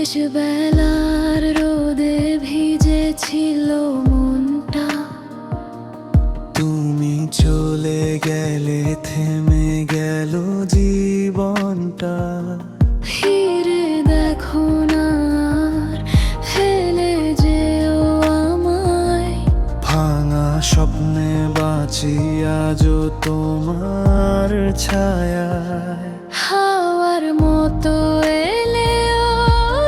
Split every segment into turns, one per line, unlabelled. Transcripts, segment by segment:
শেষ বেলার রোদে ভিজেছিল মনটা,
তুমি চলে গেলে থেমে গেল জীবনটা।
ফিরে দেখো না আর, হেলে যেও আমায়।
ভাঙা স্বপ্নে বাঁচি আজও তোমার ছায়ায়।
হাওয়ার মতো এলেও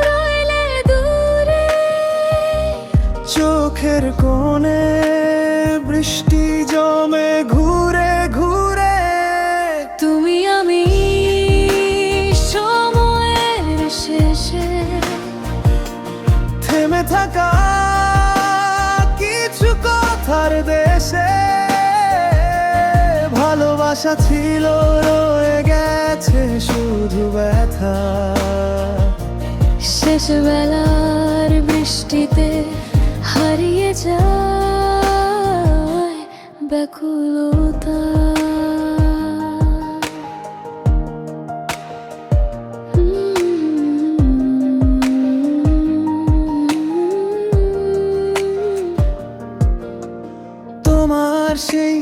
রইলে দূরে,
চোখের কোণে বৃষ্টি জমে ঘুরে ঘুরে।
তুমি আমি সময়ের শেষে
থেমে থাকা কিছু কথার দেশে। ভালোবাসা ছিল রয়ে গেছে শুধু ব্যথা।
শেষ বেলার বৃষ্টিতে হারিয়ে যায় ব্যাকুলতা।
তোমার সেই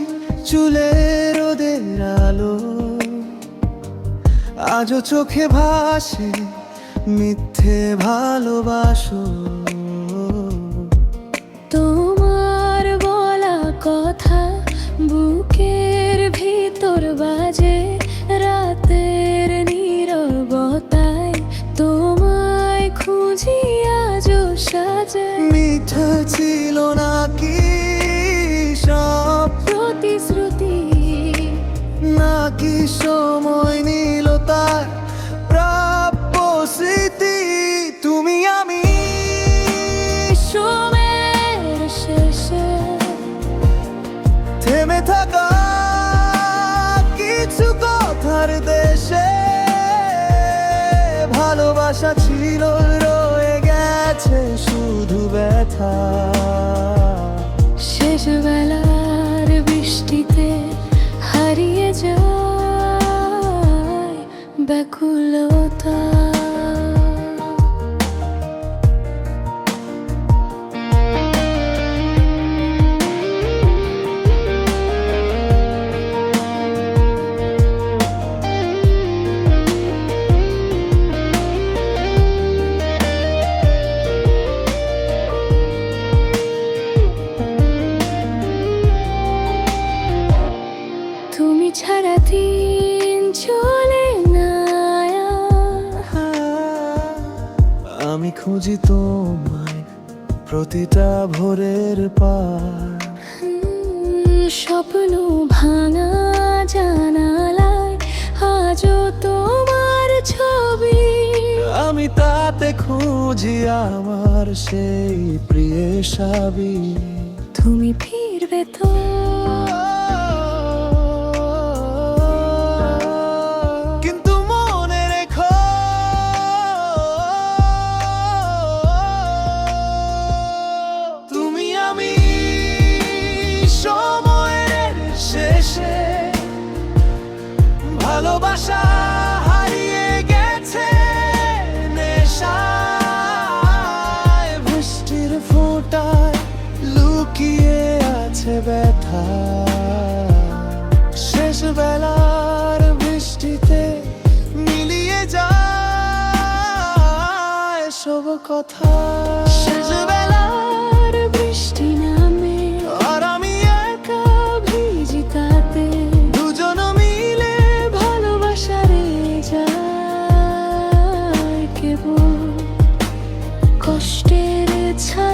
চুলের রোদের আলো আজও চোখে ভাসে, মিথ্যে ভালোবাসো।
তোমার বলা কথা বুকের ভিতর বাজে, রাতের নীরবতায় তোমায় খুঁজি আজও সাজে।
মিঠা ছিল নাকি সব
প্রতিশ্রুতি,
নাকি সময় নিল তার প্রাপ্য স্মৃতি? তুমি আমি
সময়ের শেষে
থেমে থাকা কিছু কথার দেশে। ভালোবাসা ছিল রয়ে গেছে শুধু ব্যথা।
শেষ বেলার বৃষ্টিতে হারিয়ে যায় ব্যাকুলতা। তুমি ছাড়া দিন চলে না আর।
আমি খুঁজি তোমায় প্রতিটা ভোরের পার।
স্বপ্ন ভাঙা জানালায় আজও তোমার ছবি।
আমি তাতে খুঁজি আমার সেই প্রিয় সাবি।
তুমি ফিরবে তো,
কিন্তু মনে রেখো তুমি আমি সময়ের শেষে। ভালোবাসা হারিয়ে গেছে নেশায়, বৃষ্টির ফোঁটায় লুকিয়ে আছে ব্যথা। শেষ বেলার বৃষ্টিতে মিলিয়ে যায় সব কথা।
শেষ বেলার বৃষ্টি নামে
আর আমি
একা ভিজি তাতে। দুজন মিলে ভালোবাসারে যায় কেবল কষ্টের ছায়া।